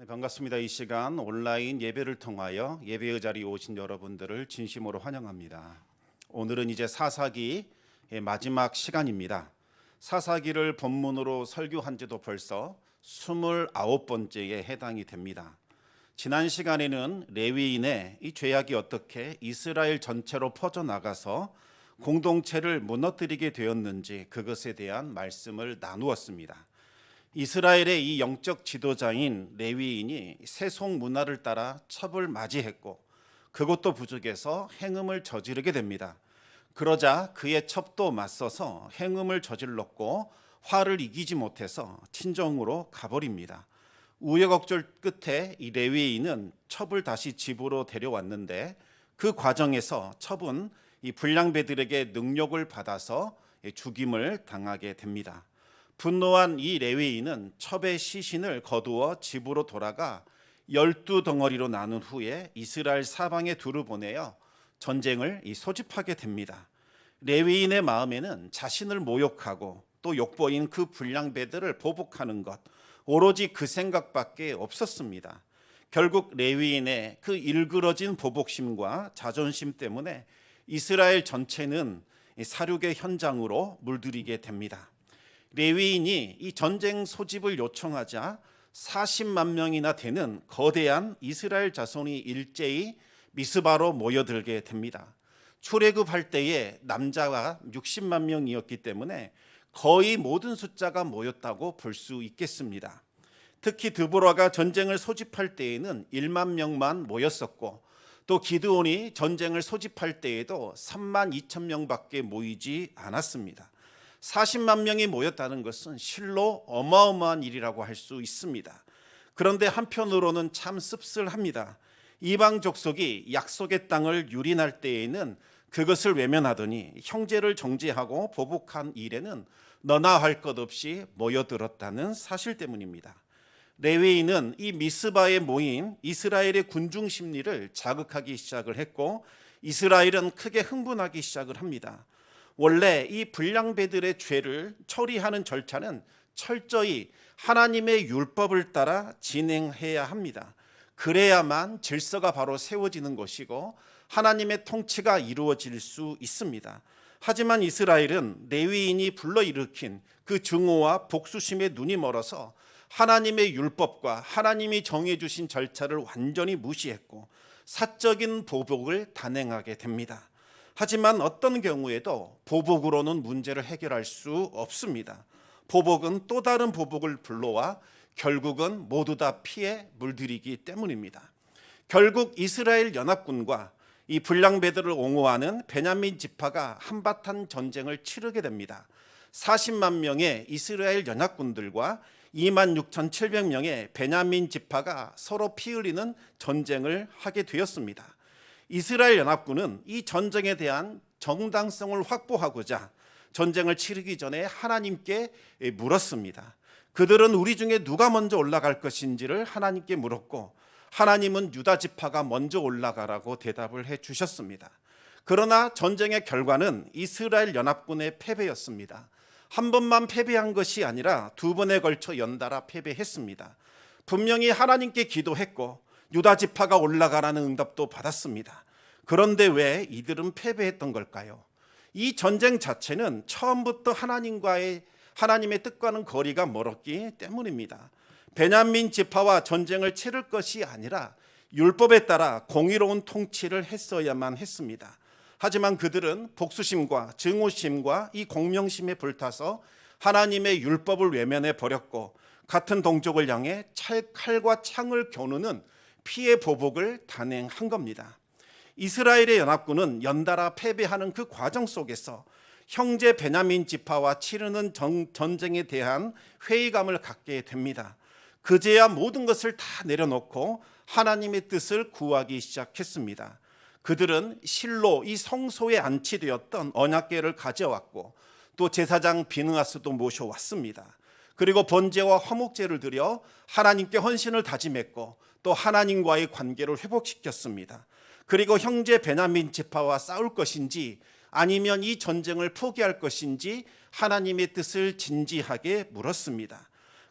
네, 반갑습니다. 이 시간 온라인 예배를 통하여 예배의 자리에 오신 여러분들을 진심으로 환영합니다. 오늘은 이제 사사기의 마지막 시간입니다. 사사기를 본문으로 설교한 지도 벌써 29번째에 해당이 됩니다. 지난 시간에는 레위인의 이 죄악이 어떻게 이스라엘 전체로 퍼져나가서 공동체를 무너뜨리게 되었는지 그것에 대한 말씀을 나누었습니다. 이스라엘의 이 영적 지도자인 레위인이 세속 문화를 따라 첩을 맞이했고 그것도 부족해서 행음을 저지르게 됩니다. 그러자 그의 첩도 맞서서 행음을 저질렀고 화를 이기지 못해서 친정으로 가버립니다. 우여곡절 끝에 이 레위인은 첩을 다시 집으로 데려왔는데 그 과정에서 첩은 이 불량배들에게 능욕을 받아서 죽임을 당하게 됩니다. 분노한 이 레위인은 첩의 시신을 거두어 집으로 돌아가 12덩어리로 나눈 후에 이스라엘 사방에 두루 보내어 전쟁을 소집하게 됩니다. 레위인의 마음에는 자신을 모욕하고 또 욕보인 그 불량배들을 보복하는 것, 오로지 그 생각밖에 없었습니다. 결국 레위인의 그 일그러진 보복심과 자존심 때문에 이스라엘 전체는 사륙의 현장으로 물들이게 됩니다. 레위인이 이 전쟁 소집을 요청하자 40만 명이나 되는 거대한 이스라엘 자손이 일제히 미스바로 모여들게 됩니다. 출애굽할 때에 남자가 60만 명이었기 때문에 거의 모든 숫자가 모였다고 볼 수 있겠습니다. 특히 드보라가 전쟁을 소집할 때에는 1만 명만 모였었고 또 기드온이 전쟁을 소집할 때에도 3만 2천 명밖에 모이지 않았습니다. 40만 명이 모였다는 것은 실로 어마어마한 일이라고 할 수 있습니다. 그런데 한편으로는 참 씁쓸합니다. 이방 족속이 약속의 땅을 유린할 때에는 그것을 외면하더니 형제를 정죄하고 보복한 일에는 너나 할 것 없이 모여들었다는 사실 때문입니다. 레위인은 이 미스바에 모인 이스라엘의 군중 심리를 자극하기 시작을 했고 이스라엘은 크게 흥분하기 시작을 합니다. 원래 이 불량배들의 죄를 처리하는 절차는 철저히 하나님의 율법을 따라 진행해야 합니다. 그래야만 질서가 바로 세워지는 것이고 하나님의 통치가 이루어질 수 있습니다. 하지만 이스라엘은 레위인이 불러일으킨 그 증오와 복수심에 눈이 멀어서 하나님의 율법과 하나님이 정해주신 절차를 완전히 무시했고 사적인 보복을 단행하게 됩니다. 하지만 어떤 경우에도 보복으로는 문제를 해결할 수 없습니다. 보복은 또 다른 보복을 불러와 결국은 모두 다 피에 물들이기 때문입니다. 결국 이스라엘 연합군과 이 불량배들을 옹호하는 베냐민 지파가 한바탕 전쟁을 치르게 됩니다. 40만 명의 이스라엘 연합군들과 26,700명의 베냐민 지파가 서로 피 흘리는 전쟁을 하게 되었습니다. 이스라엘 연합군은 이 전쟁에 대한 정당성을 확보하고자 전쟁을 치르기 전에 하나님께 물었습니다. 그들은 우리 중에 누가 먼저 올라갈 것인지를 하나님께 물었고 하나님은 유다 지파가 먼저 올라가라고 대답을 해 주셨습니다. 그러나 전쟁의 결과는 이스라엘 연합군의 패배였습니다. 한 번만 패배한 것이 아니라 두 번에 걸쳐 연달아 패배했습니다. 분명히 하나님께 기도했고 유다 지파가 올라가라는 응답도 받았습니다. 그런데 왜 이들은 패배했던 걸까요? 이 전쟁 자체는 처음부터 하나님의 뜻과는 거리가 멀었기 때문입니다. 베냐민 지파와 전쟁을 치를 것이 아니라 율법에 따라 공의로운 통치를 했어야만 했습니다. 하지만 그들은 복수심과 증오심과 이 공명심에 불타서 하나님의 율법을 외면해 버렸고 같은 동족을 향해 칼과 창을 겨누는 피해 보복을 단행한 겁니다. 이스라엘의 연합군은 연달아 패배하는 그 과정 속에서 형제 베냐민 지파와 치르는 전쟁에 대한 회의감을 갖게 됩니다. 그제야 모든 것을 다 내려놓고 하나님의 뜻을 구하기 시작했습니다. 그들은 실로 이 성소에 안치되었던 언약궤를 가져왔고 또 제사장 비느하스도 모셔왔습니다. 그리고 번제와 화목제를 드려 하나님께 헌신을 다짐했고 또 하나님과의 관계를 회복시켰습니다. 그리고 형제 베냐민 지파와 싸울 것인지 아니면 이 전쟁을 포기할 것인지 하나님의 뜻을 진지하게 물었습니다.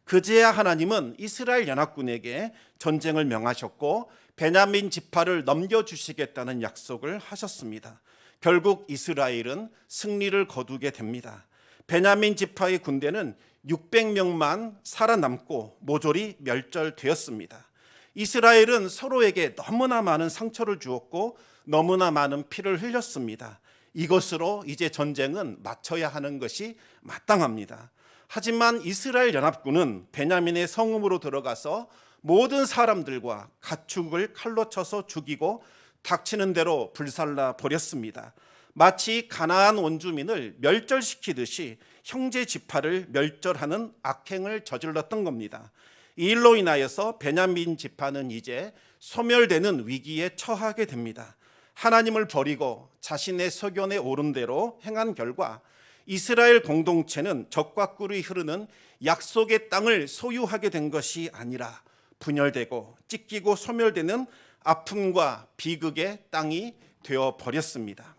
그제야 하나님은 이스라엘 연합군에게 전쟁을 명하셨고 베냐민 지파를 넘겨주시겠다는 약속을 하셨습니다. 결국 이스라엘은 승리를 거두게 됩니다. 베냐민 지파의 군대는 600명만 살아남고 모조리 멸절되었습니다. 이스라엘은 서로에게 너무나 많은 상처를 주었고 너무나 많은 피를 흘렸습니다. 이것으로 이제 전쟁은 마쳐야 하는 것이 마땅합니다. 하지만 이스라엘 연합군은 베냐민의 성읍으로 들어가서 모든 사람들과 가축을 칼로 쳐서 죽이고 닥치는 대로 불살라 버렸습니다. 마치 가나안 원주민을 멸절시키듯이 형제 지파를 멸절하는 악행을 저질렀던 겁니다. 이 일로 인하여서 베냐민 지파는 이제 소멸되는 위기에 처하게 됩니다. 하나님을 버리고 자신의 소견에 오른 대로 행한 결과 이스라엘 공동체는 적과 꿀이 흐르는 약속의 땅을 소유하게 된 것이 아니라 분열되고 찢기고 소멸되는 아픔과 비극의 땅이 되어버렸습니다.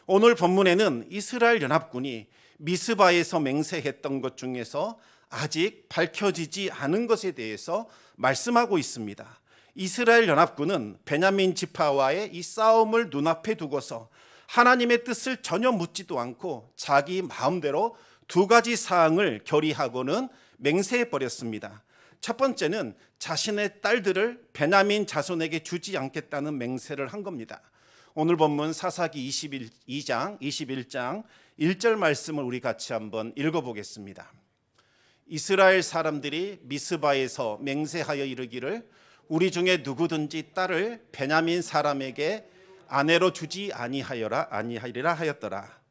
오늘 본문에는 이스라엘 연합군이 미스바에서 맹세했던 것 중에서 아직 밝혀지지 않은 것에 대해서 말씀하고 있습니다. 이스라엘 연합군은 베냐민 지파와의 이 싸움을 눈앞에 두고서 하나님의 뜻을 전혀 묻지도 않고 자기 마음대로 두 가지 사항을 결의하고는 맹세해 버렸습니다. 첫 번째는 자신의 딸들을 베냐민 자손에게 주지 않겠다는 맹세를 한 겁니다. 오늘 본문 사사기 21장 1절 말씀을 우리 같이 한번 읽어보겠습니다. 이스라엘 사람들이 미스바에서 맹세하여 이르기를 우리 중에 누구든지 딸을 베냐민 사람에게 아내로 주지 아니하리라 하였더라.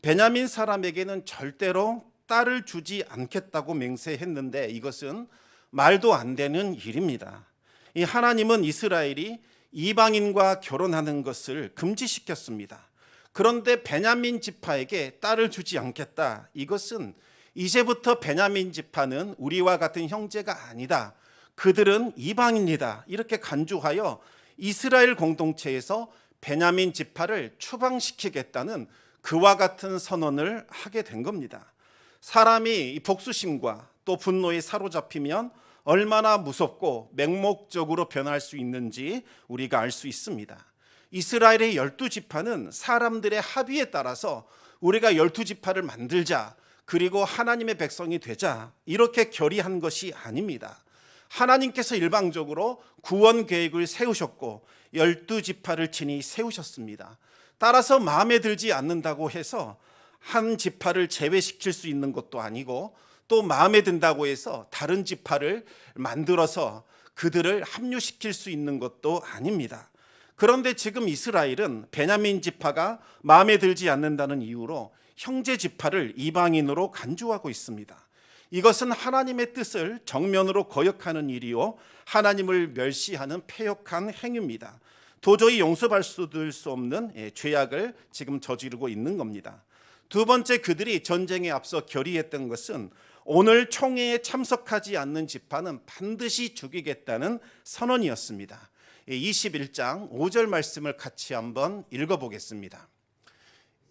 베냐민 사람에게는 절대로 딸을 주지 않겠다고 맹세했는데 이것은 말도 안 되는 일입니다. 이 하나님은 이스라엘이 이방인과 결혼하는 것을 금지시켰습니다. 그런데 베냐민 지파에게 딸을 주지 않겠다. 이것은 이제부터 베냐민 지파는 우리와 같은 형제가 아니다. 그들은 이방인이다. 이렇게 간주하여 이스라엘 공동체에서 베냐민 지파를 추방시키겠다는 그와 같은 선언을 하게 된 겁니다. 사람이 복수심과 또 분노에 사로잡히면 얼마나 무섭고 맹목적으로 변할 수 있는지 우리가 알 수 있습니다. 이스라엘의 12지파는 사람들의 합의에 따라서 우리가 12지파를 만들자, 그리고 하나님의 백성이 되자 이렇게 결의한 것이 아닙니다. 하나님께서 일방적으로 구원 계획을 세우셨고 12지파를 친히 세우셨습니다. 따라서 마음에 들지 않는다고 해서 한 지파를 제외시킬 수 있는 것도 아니고 또 마음에 든다고 해서 다른 지파를 만들어서 그들을 합류시킬 수 있는 것도 아닙니다. 그런데 지금 이스라엘은 베냐민 지파가 마음에 들지 않는다는 이유로 형제 지파를 이방인으로 간주하고 있습니다. 이것은 하나님의 뜻을 정면으로 거역하는 일이요 하나님을 멸시하는 패역한 행위입니다. 도저히 용서할 수 없는 죄악을 지금 저지르고 있는 겁니다. 두 번째, 그들이 전쟁에 앞서 결의했던 것은 오늘 총회에 참석하지 않는 지파는 반드시 죽이겠다는 선언이었습니다. 21장 5절 말씀을 같이 한번 읽어보겠습니다.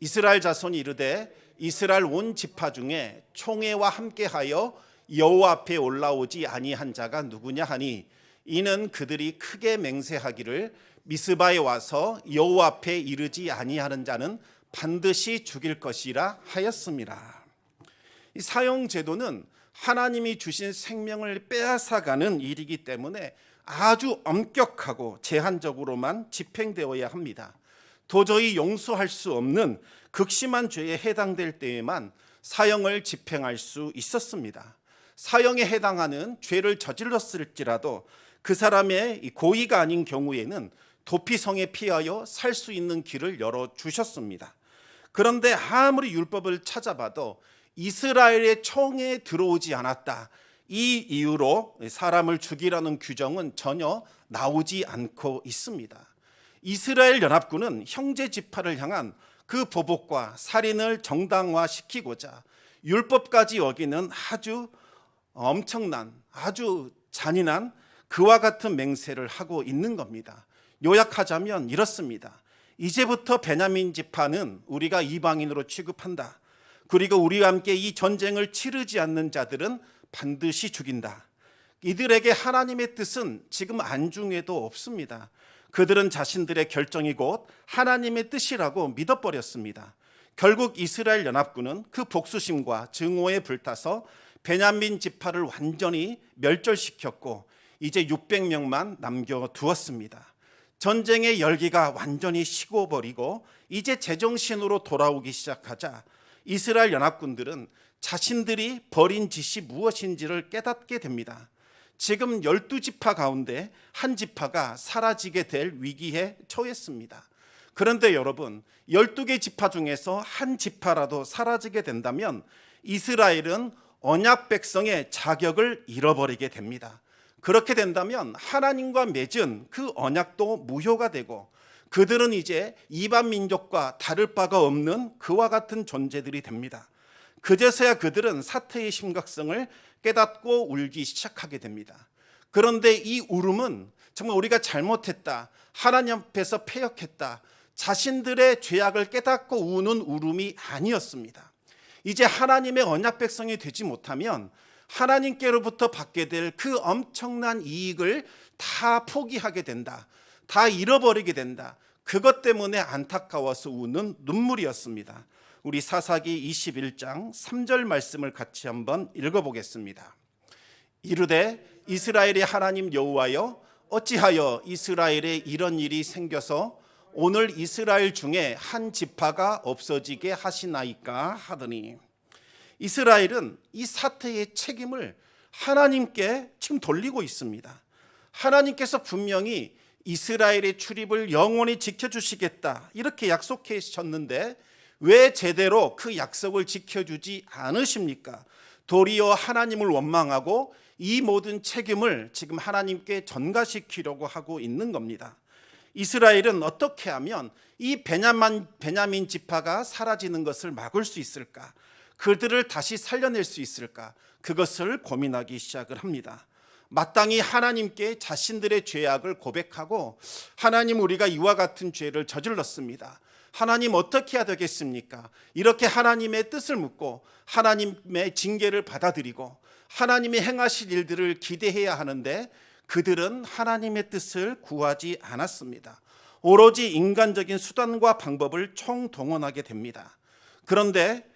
이스라엘 자손이 이르되 이스라엘 온 지파 중에 총회와 함께하여 여호와 앞에 올라오지 아니한 자가 누구냐 하니 이는 그들이 크게 맹세하기를 미스바에 와서 여호와 앞에 이르지 아니하는 자는 반드시 죽일 것이라 하였습니다. 이 사형 제도는 하나님이 주신 생명을 빼앗아가는 일이기 때문에 아주 엄격하고 제한적으로만 집행되어야 합니다. 도저히 용서할 수 없는 극심한 죄에 해당될 때에만 사형을 집행할 수 있었습니다. 사형에 해당하는 죄를 저질렀을지라도 그 사람의 고의가 아닌 경우에는 도피성에 피하여 살 수 있는 길을 열어주셨습니다. 그런데 아무리 율법을 찾아봐도 이스라엘의 총에 들어오지 않았다. 이 이유로 사람을 죽이라는 규정은 전혀 나오지 않고 있습니다. 이스라엘 연합군은 형제 지파를 향한 그 보복과 살인을 정당화시키고자 율법까지 어기는 아주 엄청난, 아주 잔인한 그와 같은 맹세를 하고 있는 겁니다. 요약하자면 이렇습니다. 이제부터 베냐민 지파는 우리가 이방인으로 취급한다. 그리고 우리와 함께 이 전쟁을 치르지 않는 자들은 반드시 죽인다. 이들에게 하나님의 뜻은 지금 안중에도 없습니다. 그들은 자신들의 결정이 곧 하나님의 뜻이라고 믿어버렸습니다. 결국 이스라엘 연합군은 그 복수심과 증오에 불타서 베냐민 지파를 완전히 멸절시켰고 이제 600명만 남겨두었습니다. 전쟁의 열기가 완전히 식어버리고 이제 제정신으로 돌아오기 시작하자 이스라엘 연합군들은 자신들이 벌인 짓이 무엇인지를 깨닫게 됩니다. 지금 12지파 가운데 한 지파가 사라지게 될 위기에 처했습니다. 그런데 여러분, 12개 지파 중에서 한 지파라도 사라지게 된다면 이스라엘은 언약 백성의 자격을 잃어버리게 됩니다. 그렇게 된다면 하나님과 맺은 그 언약도 무효가 되고 그들은 이제 이방 민족과 다를 바가 없는 그와 같은 존재들이 됩니다. 그제서야 그들은 사태의 심각성을 깨닫고 울기 시작하게 됩니다. 그런데 이 울음은 정말 우리가 잘못했다, 하나님 앞에서 패역했다, 자신들의 죄악을 깨닫고 우는 울음이 아니었습니다. 이제 하나님의 언약 백성이 되지 못하면 하나님께로부터 받게 될 그 엄청난 이익을 다 포기하게 된다, 다 잃어버리게 된다. 그것 때문에 안타까워서 우는 눈물이었습니다. 우리 사사기 21장 3절 말씀을 같이 한번 읽어보겠습니다. 이르되 이스라엘의 하나님 여호와여, 어찌하여 이스라엘에 이런 일이 생겨서 오늘 이스라엘 중에 한 지파가 없어지게 하시나이까 하더니, 이스라엘은 이 사태의 책임을 하나님께 지금 돌리고 있습니다. 하나님께서 분명히 이스라엘의 출입을 영원히 지켜주시겠다 이렇게 약속하셨는데 왜 제대로 그 약속을 지켜주지 않으십니까? 도리어 하나님을 원망하고 이 모든 책임을 지금 하나님께 전가시키려고 하고 있는 겁니다. 이스라엘은 어떻게 하면 이 베냐민 지파가 사라지는 것을 막을 수 있을까? 그들을 다시 살려낼 수 있을까? 그것을 고민하기 시작을 합니다. 마땅히 하나님께 자신들의 죄악을 고백하고, 하나님, 우리가 이와 같은 죄를 저질렀습니다. 하나님, 어떻게 해야 되겠습니까? 이렇게 하나님의 뜻을 묻고 하나님의 징계를 받아들이고 하나님이 행하실 일들을 기대해야 하는데 그들은 하나님의 뜻을 구하지 않았습니다. 오로지 인간적인 수단과 방법을 총동원하게 됩니다. 그런데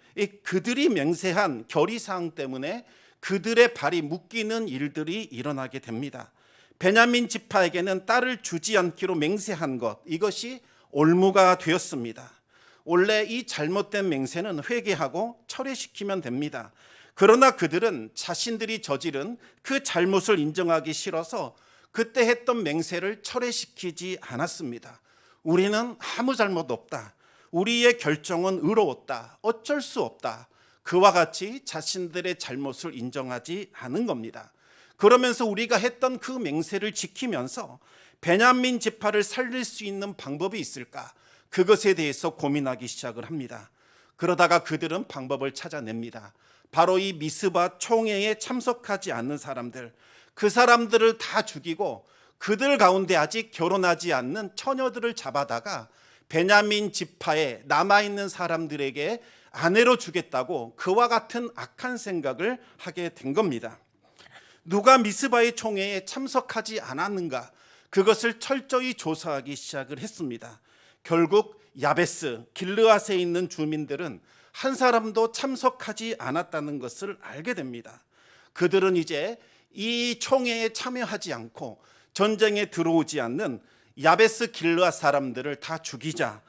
그들이 맹세한 결의사항 때문에 그들의 발이 묶이는 일들이 일어나게 됩니다. 베냐민 지파에게는 딸을 주지 않기로 맹세한 것, 이것이 올무가 되었습니다. 원래 이 잘못된 맹세는 회개하고 철회시키면 됩니다. 그러나 그들은 자신들이 저지른 그 잘못을 인정하기 싫어서 그때 했던 맹세를 철회시키지 않았습니다. 우리는 아무 잘못 없다, 우리의 결정은 의로웠다, 어쩔 수 없다, 그와 같이 자신들의 잘못을 인정하지 않은 겁니다. 그러면서 우리가 했던 그 맹세를 지키면서 베냐민 지파를 살릴 수 있는 방법이 있을까? 그것에 대해서 고민하기 시작을 합니다. 그러다가 그들은 방법을 찾아냅니다. 바로 이 미스바 총회에 참석하지 않는 사람들, 그 사람들을 다 죽이고 그들 가운데 아직 결혼하지 않는 처녀들을 잡아다가 베냐민 지파에 남아있는 사람들에게 아내로 주겠다고 그와 같은 악한 생각을 하게 된 겁니다. 누가 미스바의 총회에 참석하지 않았는가, 그것을 철저히 조사하기 시작을 했습니다. 결국 야베스 길르앗에 있는 주민들은 한 사람도 참석하지 않았다는 것을 알게 됩니다. 그들은 이제 이 총회에 참여하지 않고 전쟁에 들어오지 않는 야베스 길르앗 사람들을 다 죽이자,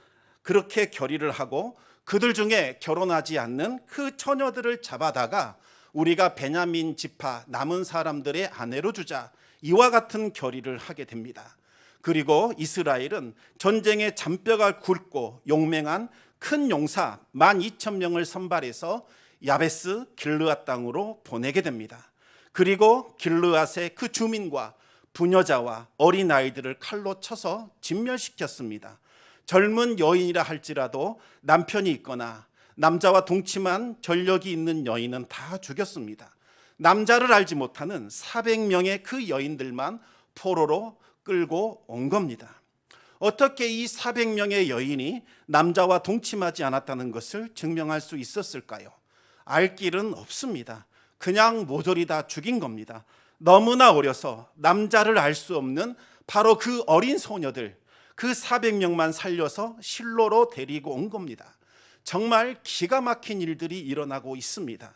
그렇게 결의를 하고 그들 중에 결혼하지 않는 그 처녀들을 잡아다가 우리가 베냐민 지파 남은 사람들의 아내로 주자, 이와 같은 결의를 하게 됩니다. 그리고 이스라엘은 전쟁에 잔뼈가 굵고 용맹한 큰 용사 12,000명을 선발해서 야베스 길르앗 땅으로 보내게 됩니다. 그리고 길르앗의 그 주민과 부녀자와 어린아이들을 칼로 쳐서 진멸시켰습니다. 젊은 여인이라 할지라도 남편이 있거나 남자와 동침한 전력이 있는 여인은 다 죽였습니다. 남자를 알지 못하는 400명의 그 여인들만 포로로 끌고 온 겁니다. 어떻게 이 400명의 여인이 남자와 동침하지 않았다는 것을 증명할 수 있었을까요? 알 길은 없습니다. 그냥 모조리 다 죽인 겁니다. 너무나 어려서 남자를 알 수 없는 바로 그 어린 소녀들, 그 400명만 살려서 실로로 데리고 온 겁니다. 정말 기가 막힌 일들이 일어나고 있습니다.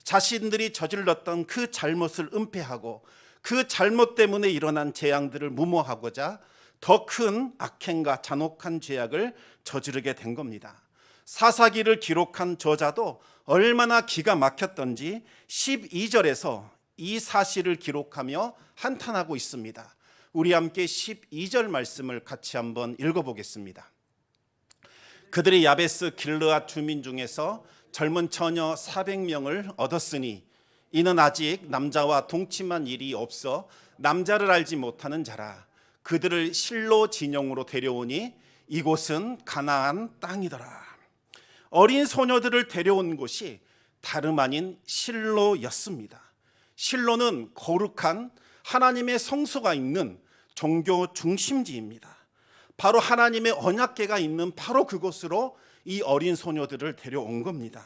자신들이 저질렀던 그 잘못을 은폐하고 그 잘못 때문에 일어난 재앙들을 무모하고자 더 큰 악행과 잔혹한 죄악을 저지르게 된 겁니다. 사사기를 기록한 저자도 얼마나 기가 막혔던지 12절에서 이 사실을 기록하며 한탄하고 있습니다. 우리 함께 12절 말씀을 같이 한번 읽어보겠습니다. 그들이 야베스 길르앗 주민 중에서 젊은 처녀 400명을 얻었으니 이는 아직 남자와 동침한 일이 없어 남자를 알지 못하는 자라. 그들을 실로 진영으로 데려오니 이곳은 가나안 땅이더라. 어린 소녀들을 데려온 곳이 다름 아닌 실로였습니다. 실로는 거룩한 하나님의 성소가 있는 종교 중심지입니다. 바로 하나님의 언약궤가 있는 바로 그곳으로 이 어린 소녀들을 데려온 겁니다.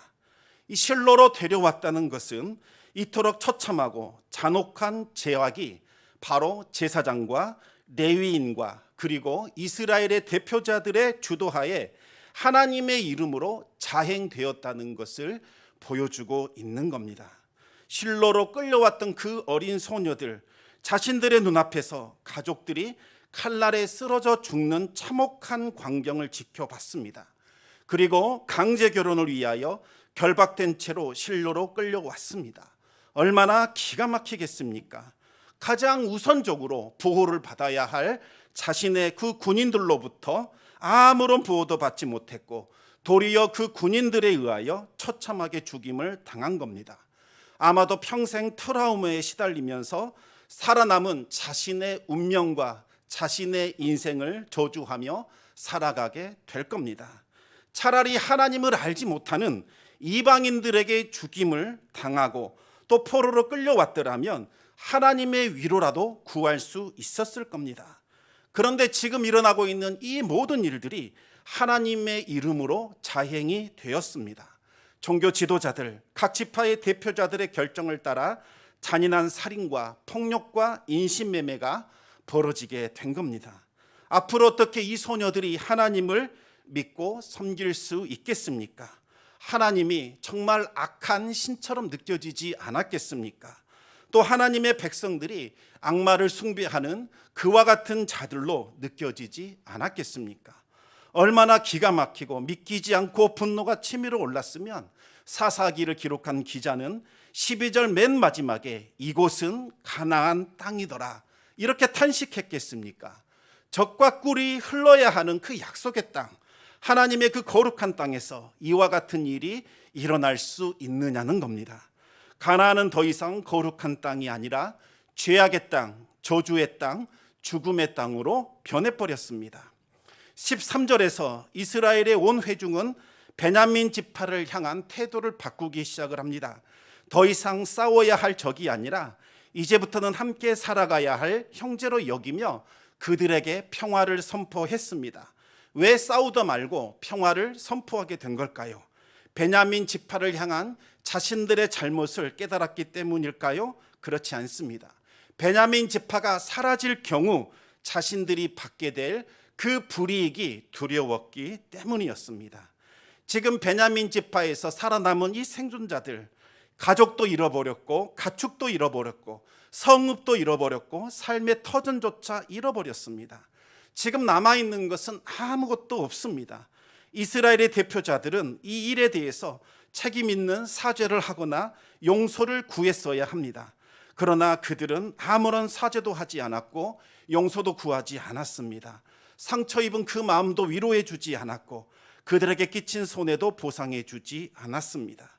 이 실로로 데려왔다는 것은 이토록 처참하고 잔혹한 죄악이 바로 제사장과 레위인과 그리고 이스라엘의 대표자들의 주도하에 하나님의 이름으로 자행되었다는 것을 보여주고 있는 겁니다. 실로로 끌려왔던 그 어린 소녀들, 자신들의 눈앞에서 가족들이 칼날에 쓰러져 죽는 참혹한 광경을 지켜봤습니다. 그리고 강제 결혼을 위하여 결박된 채로 실로로 끌려왔습니다. 얼마나 기가 막히겠습니까? 가장 우선적으로 보호를 받아야 할 자신의 그 군인들로부터 아무런 보호도 받지 못했고 도리어 그 군인들에 의하여 처참하게 죽임을 당한 겁니다. 아마도 평생 트라우마에 시달리면서 살아남은 자신의 운명과 자신의 인생을 저주하며 살아가게 될 겁니다. 차라리 하나님을 알지 못하는 이방인들에게 죽임을 당하고 또 포로로 끌려왔더라면 하나님의 위로라도 구할 수 있었을 겁니다. 그런데 지금 일어나고 있는 이 모든 일들이 하나님의 이름으로 자행이 되었습니다. 종교 지도자들, 각 지파의 대표자들의 결정을 따라 잔인한 살인과 폭력과 인신매매가 벌어지게 된 겁니다. 앞으로 어떻게 이 소녀들이 하나님을 믿고 섬길 수 있겠습니까? 하나님이 정말 악한 신처럼 느껴지지 않았겠습니까? 또 하나님의 백성들이 악마를 숭배하는 그와 같은 자들로 느껴지지 않았겠습니까? 얼마나 기가 막히고 믿기지 않고 분노가 치밀어 올랐으면 사사기를 기록한 기자는 12절 맨 마지막에 이곳은 가나안 땅이더라 이렇게 탄식했겠습니까? 젖과 꿀이 흘러야 하는 그 약속의 땅, 하나님의 그 거룩한 땅에서 이와 같은 일이 일어날 수 있느냐는 겁니다. 가나안은 더 이상 거룩한 땅이 아니라 죄악의 땅, 저주의 땅, 죽음의 땅으로 변해버렸습니다. 13절에서 이스라엘의 온 회중은 베냐민 지파를 향한 태도를 바꾸기 시작을 합니다. 더 이상 싸워야 할 적이 아니라 이제부터는 함께 살아가야 할 형제로 여기며 그들에게 평화를 선포했습니다. 왜 싸우다 말고 평화를 선포하게 된 걸까요? 베냐민 지파를 향한 자신들의 잘못을 깨달았기 때문일까요? 그렇지 않습니다. 베냐민 지파가 사라질 경우 자신들이 받게 될 그 불이익이 두려웠기 때문이었습니다. 지금 베냐민 지파에서 살아남은 이 생존자들, 가족도 잃어버렸고 가축도 잃어버렸고 성읍도 잃어버렸고 삶의 터전조차 잃어버렸습니다. 지금 남아있는 것은 아무것도 없습니다. 이스라엘의 대표자들은 이 일에 대해서 책임 있는 사죄를 하거나 용서를 구했어야 합니다. 그러나 그들은 아무런 사죄도 하지 않았고 용서도 구하지 않았습니다. 상처 입은 그 마음도 위로해 주지 않았고 그들에게 끼친 손해도 보상해 주지 않았습니다.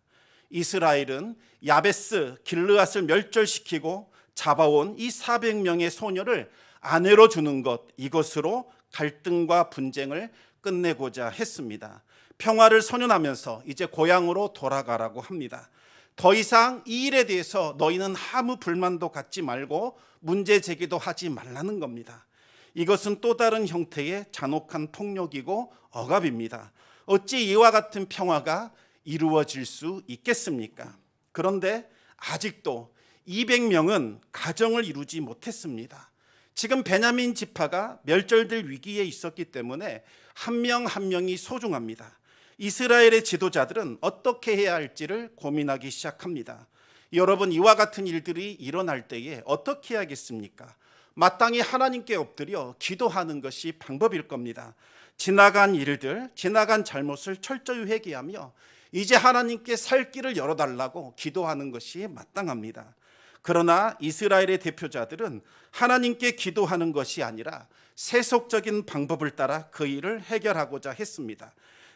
이스라엘은 야베스 길르앗을 멸절시키고 잡아온 이 400명의 소녀를 아내로 주는 것, 이것으로 갈등과 분쟁을 끝내고자 했습니다. 평화를 선언하면서 이제 고향으로 돌아가라고 합니다. 더 이상 이 일에 대해서 너희는 아무 불만도 갖지 말고 문제 제기도 하지 말라는 겁니다. 이것은 또 다른 형태의 잔혹한 폭력이고 억압입니다. 어찌 이와 같은 평화가 이루어질 수 있겠습니까? 그런데 아직도 200명은 가정을 이루지 못했습니다. 지금 베냐민 지파가 멸절될 위기에 있었기 때문에 한 명 한 명이 소중합니다. 이스라엘의 지도자들은 어떻게 해야 할지를 고민하기 시작합니다. 여러분, 이와 같은 일들이 일어날 때에 어떻게 해야겠습니까? 마땅히 하나님께 엎드려 기도하는 것이 방법일 겁니다. 지나간 일들, 지나간 잘못을 철저히 회개하며 이제 하나님께 살 길을 열어달라고 기도하는 것이 마땅합니다. 그러나 이스라엘의 대표자들은 하나님께 기도하는 것이 아니라 세속적인 방법을 따라 그 일을 해결하고자 했습니다.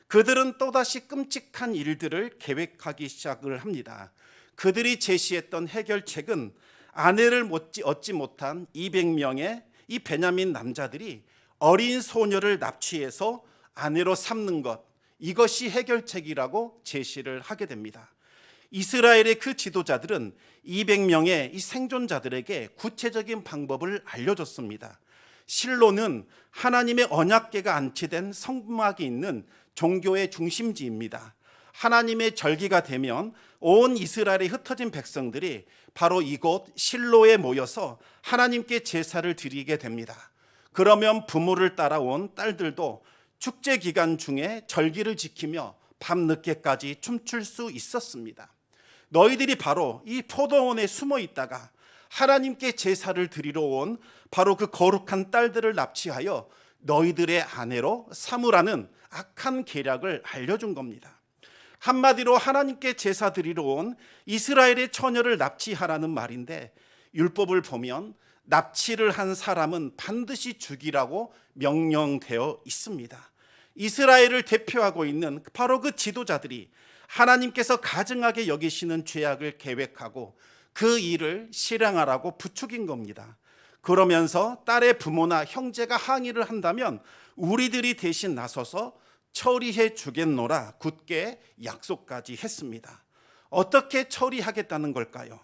그들은 또다시 끔찍한 일들을 계획하기 시작을 합니다. 그들이 제시했던 해결책은 아내를 얻지 못한 200명의 이 베냐민 남자들이 어린 소녀를 납치해서 아내로 삼는 것, 이것이 해결책이라고 제시를 하게 됩니다. 이스라엘의 그 지도자들은 200명의 이 생존자들에게 구체적인 방법을 알려줬습니다. 실로는 하나님의 언약궤가 안치된 성막이 있는 종교의 중심지입니다. 하나님의 절기가 되면 온 이스라엘에 흩어진 백성들이 바로 이곳 실로에 모여서 하나님께 제사를 드리게 됩니다. 그러면 부모를 따라온 딸들도 축제 기간 중에 절기를 지키며 밤늦게까지 춤출 수 있었습니다. 너희들이 바로 이 포도원에 숨어 있다가 하나님께 제사를 드리러 온 바로 그 거룩한 딸들을 납치하여 너희들의 아내로 삼으라는 악한 계략을 알려준 겁니다. 한마디로 하나님께 제사 드리러 온 이스라엘의 처녀를 납치하라는 말인데, 율법을 보면 납치를 한 사람은 반드시 죽이라고 명령되어 있습니다. 이스라엘을 대표하고 있는 바로 그 지도자들이 하나님께서 가증하게 여기시는 죄악을 계획하고 그 일을 실행하라고 부추긴 겁니다. 그러면서 딸의 부모나 형제가 항의를 한다면 우리들이 대신 나서서 처리해 주겠노라 굳게 약속까지 했습니다. 어떻게 처리하겠다는 걸까요?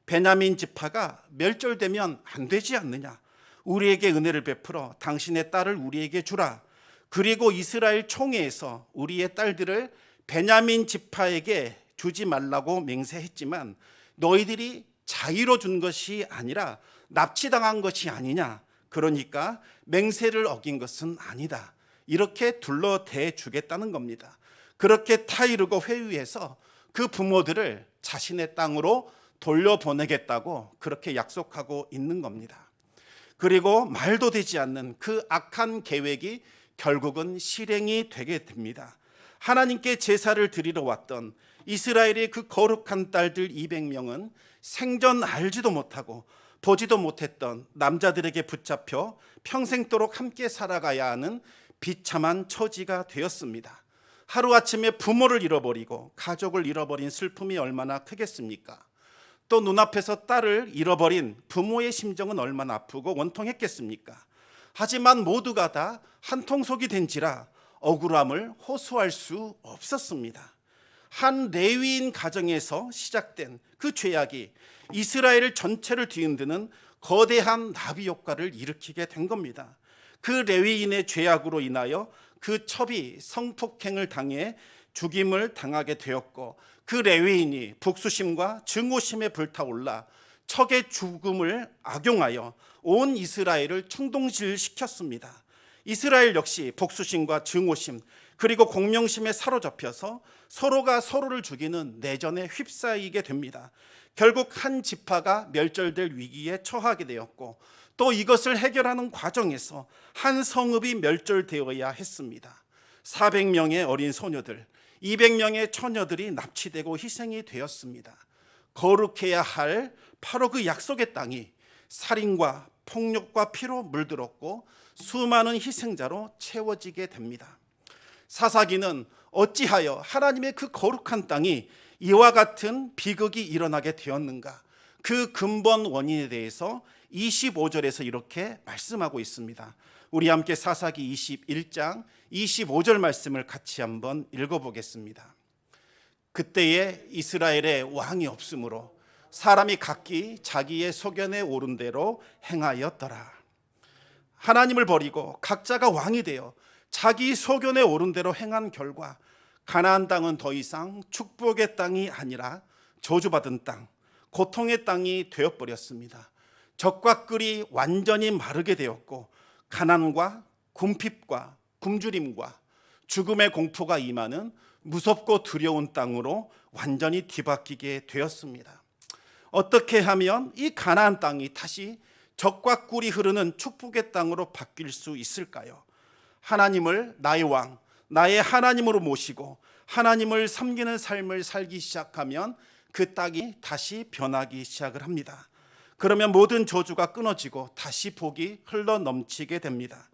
베냐민 지파가 멸절되면 안 되지 않느냐? 우리에게 은혜를 베풀어 당신의 딸을 우리에게 주라. 그리고 이스라엘 총회에서 우리의 딸들을 베냐민 지파에게 주지 말라고 맹세했지만 너희들이 자의로 준 것이 아니라 납치당한 것이 아니냐? 그러니까 맹세를 어긴 것은 아니다. 이렇게 둘러대 주겠다는 겁니다. 그렇게 타이르고 회유해서 그 부모들을 자신의 땅으로 돌려보내겠다고 그렇게 약속하고 있는 겁니다. 그리고 말도 되지 않는 그 악한 계획이 결국은 실행이 되게 됩니다. 하나님께 제사를 드리러 왔던 이스라엘의 그 거룩한 딸들 200명은 생전 알지도 못하고 보지도 못했던 남자들에게 붙잡혀 평생도록 함께 살아가야 하는 비참한 처지가 되었습니다. 하루아침에 부모를 잃어버리고 가족을 잃어버린 슬픔이 얼마나 크겠습니까? 또 눈앞에서 딸을 잃어버린 부모의 심정은 얼마나 아프고 원통했겠습니까? 하지만 모두가 다 한통속이 된지라 억울함을 호소할 수 없었습니다. 한 레위인 가정에서 시작된 그 죄악이 이스라엘 전체를 뒤흔드는 거대한 나비 효과를 일으키게 된 겁니다. 그 레위인의 죄악으로 인하여 그 첩이 성폭행을 당해 죽임을 당하게 되었고, 그 레위인이 복수심과 증오심에 불타올라 척의 죽음을 악용하여 온 이스라엘을 충동질시켰습니다. 이스라엘 역시 복수심과 증오심 그리고 공명심에 사로잡혀서 서로가 서로를 죽이는 내전에 휩싸이게 됩니다. 결국 한 지파가 멸절될 위기에 처하게 되었고, 또 이것을 해결하는 과정에서 한 성읍이 멸절되어야 했습니다. 400명의 어린 소녀들, 200명의 처녀들이 납치되고 희생이 되었습니다. 거룩해야 할 바로 그 약속의 땅이 살인과 폭력과 피로 물들었고 수많은 희생자로 채워지게 됩니다. 사사기는 어찌하여 하나님의 그 거룩한 땅이 이와 같은 비극이 일어나게 되었는가? 그 근본 원인에 대해서 25절에서 이렇게 말씀하고 있습니다. 우리 함께 사사기 21장 25절 말씀을 같이 한번 읽어보겠습니다. 그때에 이스라엘에 왕이 없으므로 사람이 각기 자기의 소견에 오른 대로 행하였더라. 하나님을 버리고 각자가 왕이 되어 자기 소견에 오른 대로 행한 결과 가나안 땅은 더 이상 축복의 땅이 아니라 저주받은 땅, 고통의 땅이 되어버렸습니다. 적과 꿀이 완전히 마르게 되었고 가난과 궁핍과 굶주림과 죽음의 공포가 임하는 무섭고 두려운 땅으로 완전히 뒤바뀌게 되었습니다. 어떻게 하면 이 가나안 땅이 다시 적과 꿀이 흐르는 축복의 땅으로 바뀔 수 있을까요? 하나님을 나의 왕, 나의 하나님으로 모시고 하나님을 섬기는 삶을 살기 시작하면 그 땅이 다시 변하기 시작을 합니다. 그러면 모든 저주가 끊어지고 다시 복이 흘러 넘치게 됩니다.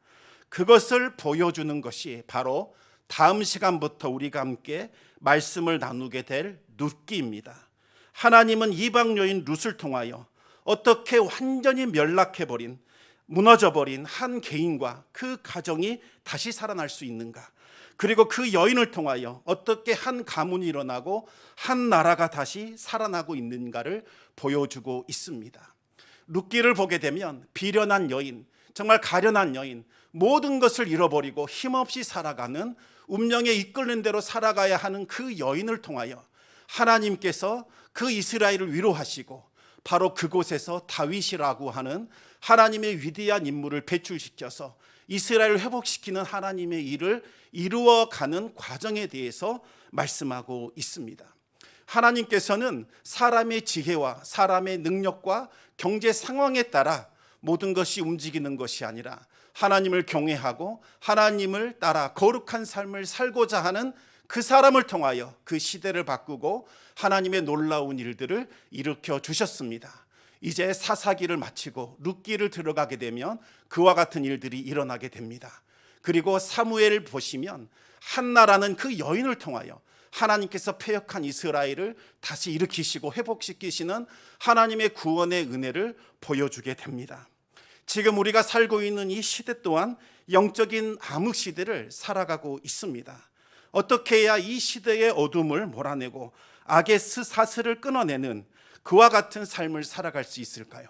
그것을 보여주는 것이 바로 다음 시간부터 우리가 함께 말씀을 나누게 될 룻기입니다. 하나님은 이방 여인 룻을 통하여 어떻게 완전히 멸락해버린, 무너져버린 한 개인과 그 가정이 다시 살아날 수 있는가, 그리고 그 여인을 통하여 어떻게 한 가문이 일어나고 한 나라가 다시 살아나고 있는가를 보여주고 있습니다. 룻기를 보게 되면 비련한 여인, 정말 가련한 여인, 모든 것을 잃어버리고 힘없이 살아가는, 운명에 이끌는 대로 살아가야 하는 그 여인을 통하여 하나님께서 그 이스라엘을 위로하시고 바로 그곳에서 다윗이라고 하는 하나님의 위대한 인물을 배출시켜서 이스라엘을 회복시키는 하나님의 일을 이루어가는 과정에 대해서 말씀하고 있습니다. 하나님께서는 사람의 지혜와 사람의 능력과 경제 상황에 따라 모든 것이 움직이는 것이 아니라 하나님을 경외하고 하나님을 따라 거룩한 삶을 살고자 하는 그 사람을 통하여 그 시대를 바꾸고 하나님의 놀라운 일들을 일으켜 주셨습니다. 이제 사사기를 마치고 룻기를 들어가게 되면 그와 같은 일들이 일어나게 됩니다. 그리고 사무엘을 보시면 한나라는 그 여인을 통하여 하나님께서 패역한 이스라엘을 다시 일으키시고 회복시키시는 하나님의 구원의 은혜를 보여주게 됩니다. 지금 우리가 살고 있는 이 시대 또한 영적인 암흑 시대를 살아가고 있습니다. 어떻게 해야 이 시대의 어둠을 몰아내고 악의 사슬을 끊어내는 그와 같은 삶을 살아갈 수 있을까요?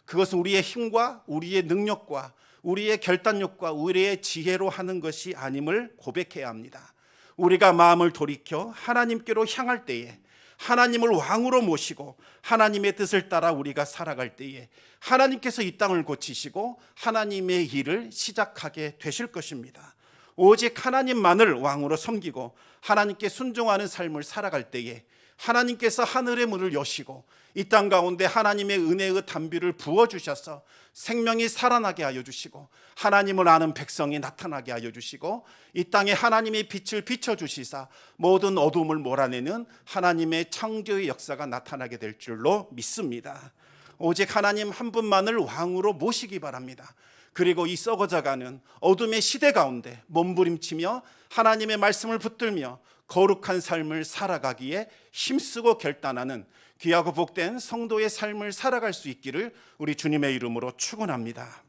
그것은 우리의 힘과 우리의 능력과 우리의 결단력과 우리의 지혜로 하는 것이 아님을 고백해야 합니다. 우리가 마음을 돌이켜 하나님께로 향할 때에, 하나님을 왕으로 모시고 하나님의 뜻을 따라 우리가 살아갈 때에 하나님께서 이 땅을 고치시고 하나님의 일을 시작하게 되실 것입니다. 오직 하나님만을 왕으로 섬기고 하나님께 순종하는 삶을 살아갈 때에 하나님께서 하늘의 문을 여시고 이 땅 가운데 하나님의 은혜의 담비를 부어주셔서 생명이 살아나게 하여 주시고 하나님을 아는 백성이 나타나게 하여 주시고 이 땅에 하나님의 빛을 비춰주시사 모든 어둠을 몰아내는 하나님의 창조의 역사가 나타나게 될 줄로 믿습니다. 오직 하나님 한 분만을 왕으로 모시기 바랍니다. 그리고 이 썩어져가는 어둠의 시대 가운데 몸부림치며 하나님의 말씀을 붙들며 거룩한 삶을 살아가기에 힘쓰고 결단하는 귀하고 복된 성도의 삶을 살아갈 수 있기를 우리 주님의 이름으로 축원합니다.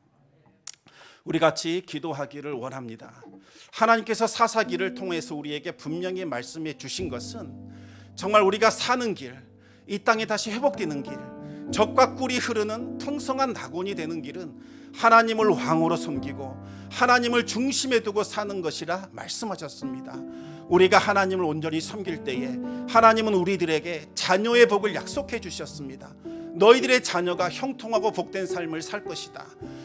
우리 같이 기도하기를 원합니다. 하나님께서 사사기를 통해서 우리에게 분명히 말씀해 주신 것은 정말 우리가 사는 길, 이 땅에 다시 회복되는 길, 적과 꿀이 흐르는 풍성한 낙원이 되는 길은 하나님을 왕으로 섬기고 하나님을 중심에 두고 사는 것이라 말씀하셨습니다. 우리가 하나님을 온전히 섬길 때에 하나님은 우리들에게 자녀의 복을 약속해 주셨습니다. 너희들의 자녀가 형통하고 복된 삶을 살 것이다.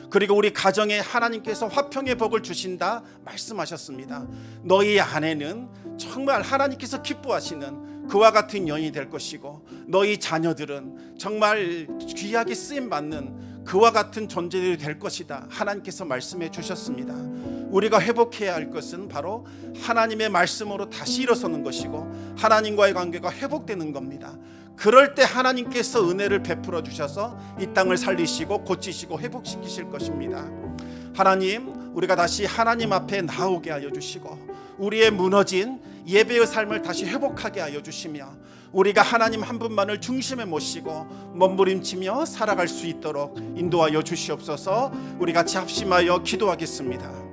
그리고 우리 가정에 하나님께서 화평의 복을 주신다 말씀하셨습니다. 너희 아내는 정말 하나님께서 기뻐하시는 그와 같은 여인이 될 것이고 너희 자녀들은 정말 귀하게 쓰임받는 그와 같은 존재들이 될 것이다. 하나님께서 말씀해 주셨습니다. 우리가 회복해야 할 것은 바로 하나님의 말씀으로 다시 일어서는 것이고 하나님과의 관계가 회복되는 겁니다. 그럴 때 하나님께서 은혜를 베풀어 주셔서 이 땅을 살리시고 고치시고 회복시키실 것입니다. 하나님, 우리가 다시 하나님 앞에 나오게 하여 주시고 우리의 무너진 예배의 삶을 다시 회복하게 하여 주시며 우리가 하나님 한 분만을 중심에 모시고 몸부림치며 살아갈 수 있도록 인도하여 주시옵소서. 우리 같이 합심하여 기도하겠습니다.